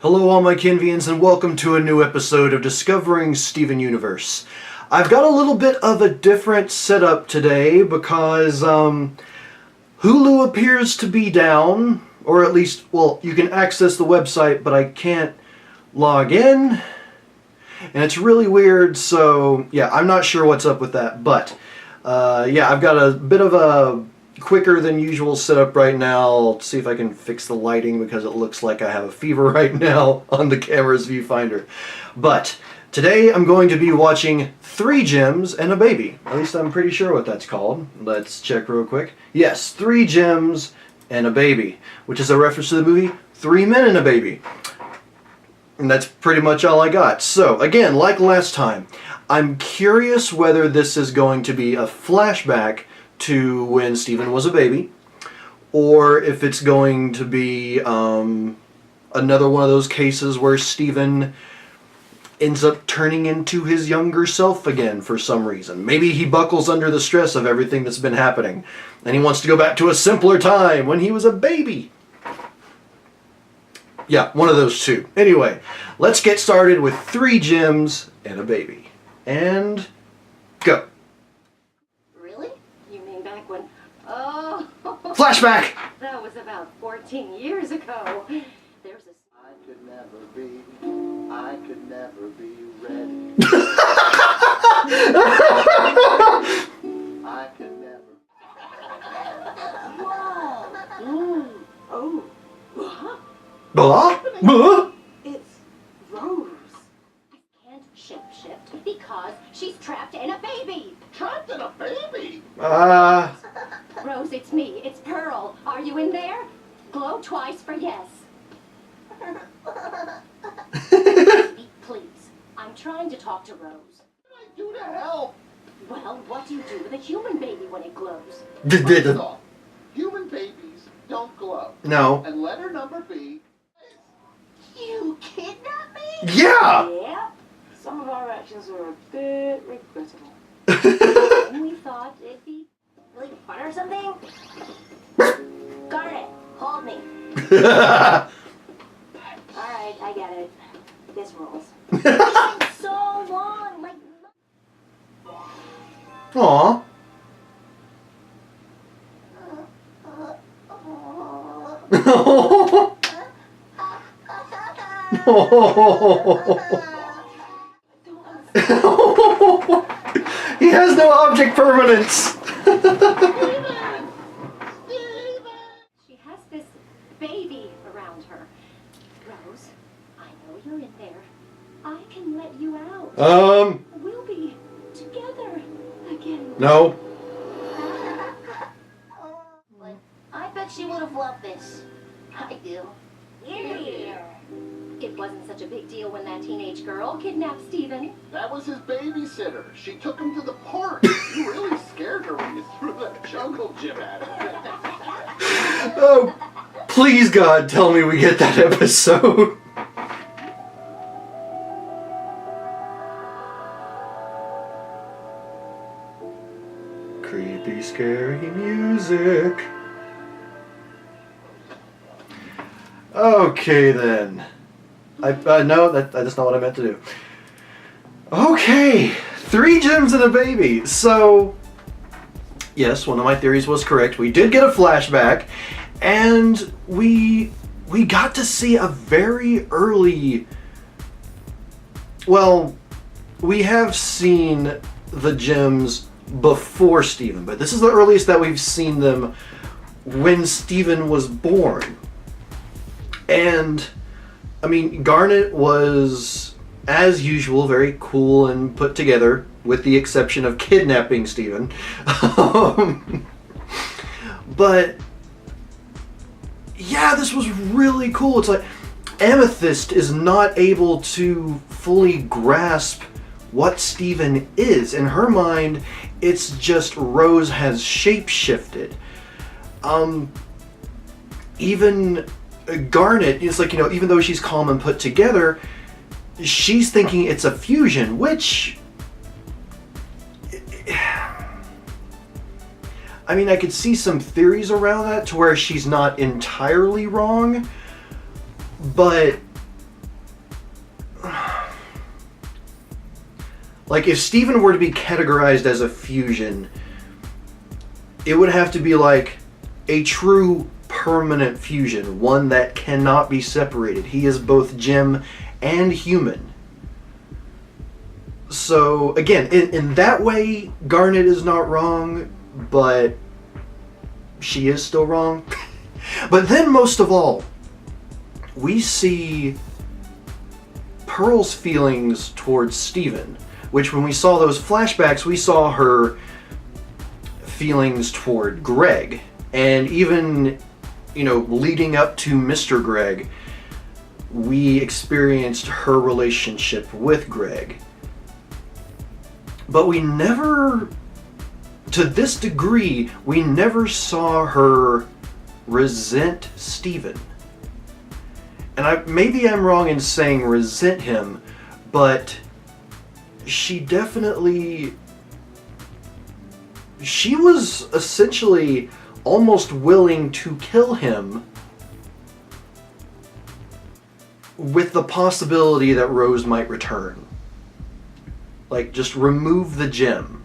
Hello all my Kenvians and welcome to a new episode of Discovering Steven Universe. I've got a little bit of a different setup today because Hulu appears to be down, or at least, well, you can access the website but I can't log in, and it's really weird, so yeah, I'm not sure what's up with that, but yeah, I've got a bit of a quicker than usual setup right now. I'll see if I can fix the lighting because it looks like I have a fever right now on the camera's viewfinder. But today I'm going to be watching 3 Gems and a Baby. At least I'm pretty sure what that's called. Let's check real quick. Yes, 3 Gems and a Baby, which is a reference to the movie 3 Men and a Baby. And that's pretty much all I got. So again, like last time, I'm curious whether this is going to be a flashback to when Steven was a baby, or if it's going to be another one of those cases where Steven ends up turning into his younger self again for some reason. Maybe he buckles under the stress of everything that's been happening, and he wants to go back to a simpler time when he was a baby. Yeah, one of those two. Anyway, let's get started with 3 Gems and a Baby. And go. Flashback! That was about 14 years ago. There's a... I could never be ready. I could never... Whoa! Ooh. Oh. Huh? Blah? It's Rose. I can't shift because she's trapped in a baby. Trapped in a baby? Rose, it's me. It's Pearl. Are you in there? Glow twice for yes. Please. I'm trying to talk to Rose. What do I do to help? Well, what do you do with a human baby when it glows? First off, human babies don't glow. No. And letter number B. You kidnapped me? Yeah! Yeah. Some of our actions are a bit regrettable. And we thought it'd be really fun or something. Garnet, hold me. Alright, I get it. This rules. It's been so long, like... Aww. He has no object permanence. She has this baby around her. Rose, I know you're in there. I can let you out. We'll be together again. No. I bet she would have loved this. I do. Yeah. It wasn't such a big deal when that teenage girl kidnapped Steven. That was his babysitter. She took him to the park. You really scared her when you threw that jungle gym at her. Oh, please God, tell me we get that episode. Creepy, scary music. Okay then. No, that's not what I meant to do. Okay, 3 Gems and a Baby. So, yes, one of my theories was correct. We did get a flashback, and we got to see a very early... Well, we have seen the gems before Steven, but this is the earliest that we've seen them when Steven was born. And, I mean, Garnet was, as usual, very cool and put together, with the exception of kidnapping Steven. But, yeah, this was really cool. It's like, Amethyst is not able to fully grasp what Steven is. In her mind, it's just Rose has shape-shifted. Even Garnet is like, even though she's calm and put together, she's thinking it's a fusion, which... I mean, I could see some theories around that to where she's not entirely wrong, but Like, if Steven were to be categorized as a fusion, it would have to be like a true permanent fusion, one that cannot be separated. He is both gem and human. So, again, in that way, Garnet is not wrong, but she is still wrong. But then, most of all, we see Pearl's feelings towards Steven, which when we saw those flashbacks, we saw her feelings toward Greg. And even, you know, leading up to Mr. Greg, we experienced her relationship with Greg. But we never, to this degree, we never saw her resent Steven. And maybe I'm wrong in saying resent him, but she definitely, she was essentially almost willing to kill him with the possibility that Rose might return. Like, just remove the gem.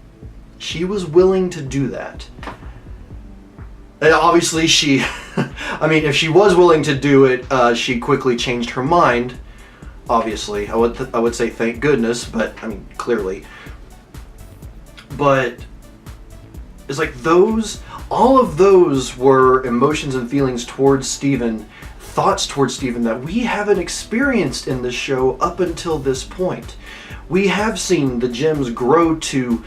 She was willing to do that. And obviously she, I mean, if she was willing to do it, she quickly changed her mind. Obviously, I would say thank goodness, but I mean, clearly. But it's like all of those were emotions and feelings towards Steven, thoughts towards Steven that we haven't experienced in this show up until this point. We have seen the gems grow to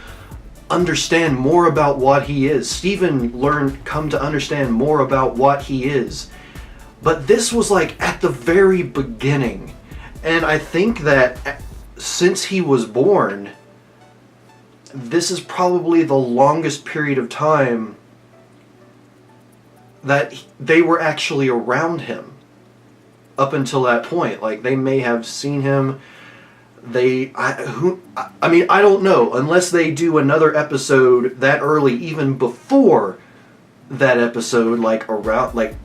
understand more about what he is. Steven come to understand more about what he is. But this was like at the very beginning. And I think that since he was born, this is probably the longest period of time that they were actually around him up until that point. Like, they may have seen him. I mean, I don't know, unless they do another episode that early, even before that episode, like around, like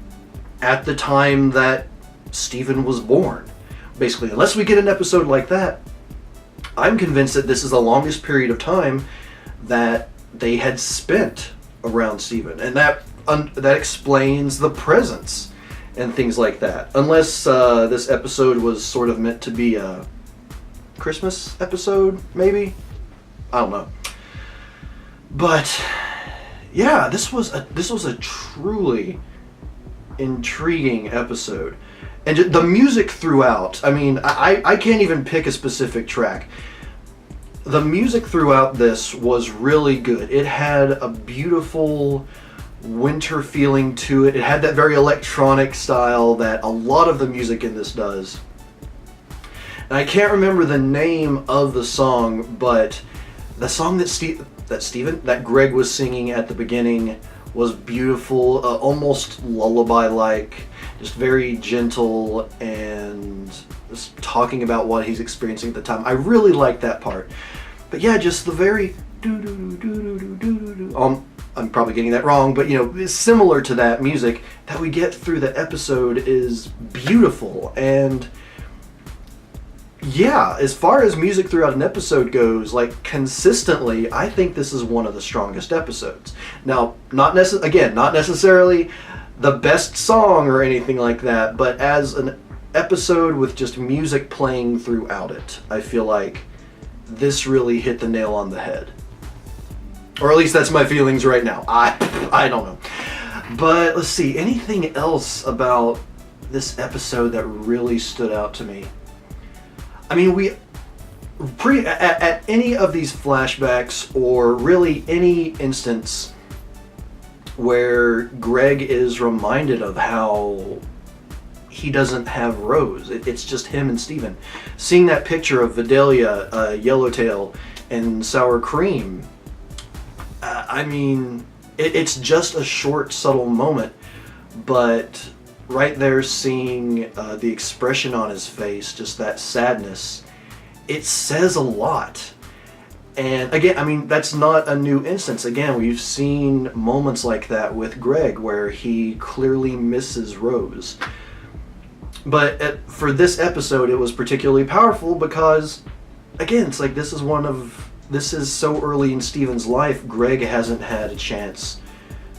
at the time that Steven was born. Basically, unless we get an episode like that, I'm convinced that this is the longest period of time that they had spent around Steven, and that explains the presence and things like that. Unless this episode was sort of meant to be a Christmas episode, maybe? I don't know. But yeah, this was a truly intriguing episode. And the music throughout, I mean, I can't even pick a specific track. The music throughout this was really good. It had a beautiful winter feeling to it. It had that very electronic style that a lot of the music in this does. And I can't remember the name of the song, but the song that Greg was singing at the beginning was beautiful, almost lullaby-like, just very gentle and just talking about what he's experiencing at the time. I really like that part. But yeah, just the very I'm probably getting that wrong, but you know, similar to that music that we get through the episode is beautiful. And yeah, as far as music throughout an episode goes, like consistently, I think this is one of the strongest episodes. Now, not necessarily the best song or anything like that, but as an episode with just music playing throughout it, I feel like this really hit the nail on the head. Or at least that's my feelings right now. I don't know. But let's see, anything else about this episode that really stood out to me? I mean, at any of these flashbacks, or really any instance where Greg is reminded of how he doesn't have Rose, it's just him and Steven. Seeing that picture of Vidalia, Yellowtail, and Sour Cream, I mean, it's just a short, subtle moment, but right there seeing the expression on his face, just that sadness, it says a lot. And again, I mean, that's not a new instance. Again, we've seen moments like that with Greg where he clearly misses Rose. But for this episode, it was particularly powerful because again, it's like this is so early in Steven's life, Greg hasn't had a chance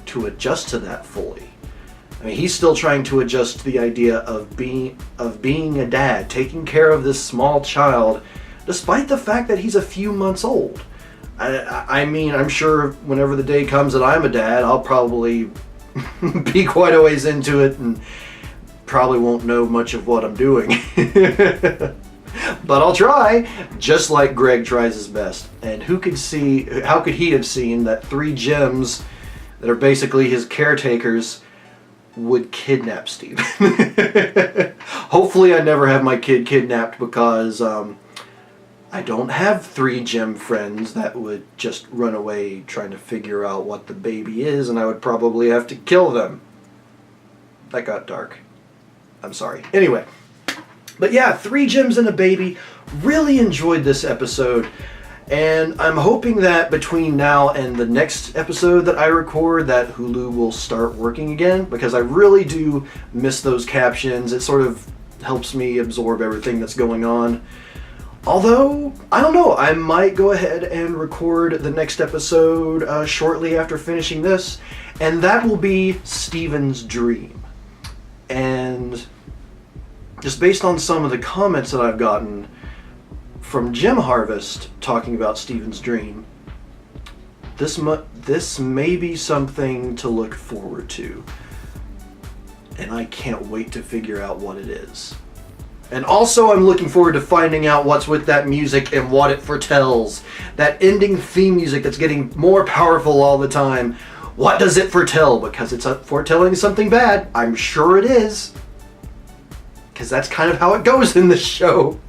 to adjust to that fully. I mean, he's still trying to adjust to the idea of being a dad, taking care of this small child, despite the fact that he's a few months old. I mean, I'm sure whenever the day comes that I'm a dad, I'll probably be quite a ways into it and probably won't know much of what I'm doing. But I'll try, just like Greg tries his best. And how could he have seen that 3 gems that are basically his caretakers would kidnap Steven? Hopefully I never have my kid kidnapped, because I don't have 3 gem friends that would just run away trying to figure out what the baby is, and I would probably have to kill them. That got dark. I'm sorry. Anyway. But yeah, 3 gems and a baby. Really enjoyed this episode. And I'm hoping that between now and the next episode that I record, that Hulu will start working again, because I really do miss those captions. It sort of helps me absorb everything that's going on. Although, I don't know, I might go ahead and record the next episode shortly after finishing this, and that will be Steven's Dream. And just based on some of the comments that I've gotten from Gem Harvest talking about Steven's Dream, this may be something to look forward to. And I can't wait to figure out what it is. And also I'm looking forward to finding out what's with that music and what it foretells. That ending theme music that's getting more powerful all the time. What does it foretell? Because it's foretelling something bad. I'm sure it is. Because that's kind of how it goes in this show.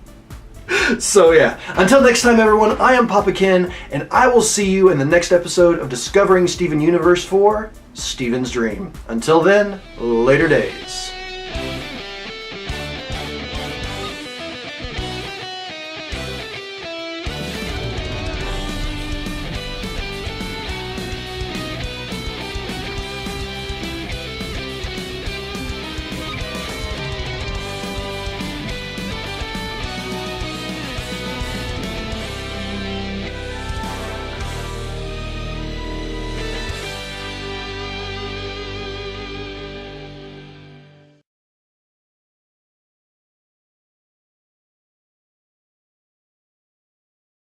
So yeah, until next time everyone, I am Papa Ken, and I will see you in the next episode of Discovering Steven Universe for Steven's Dream. Until then, later days.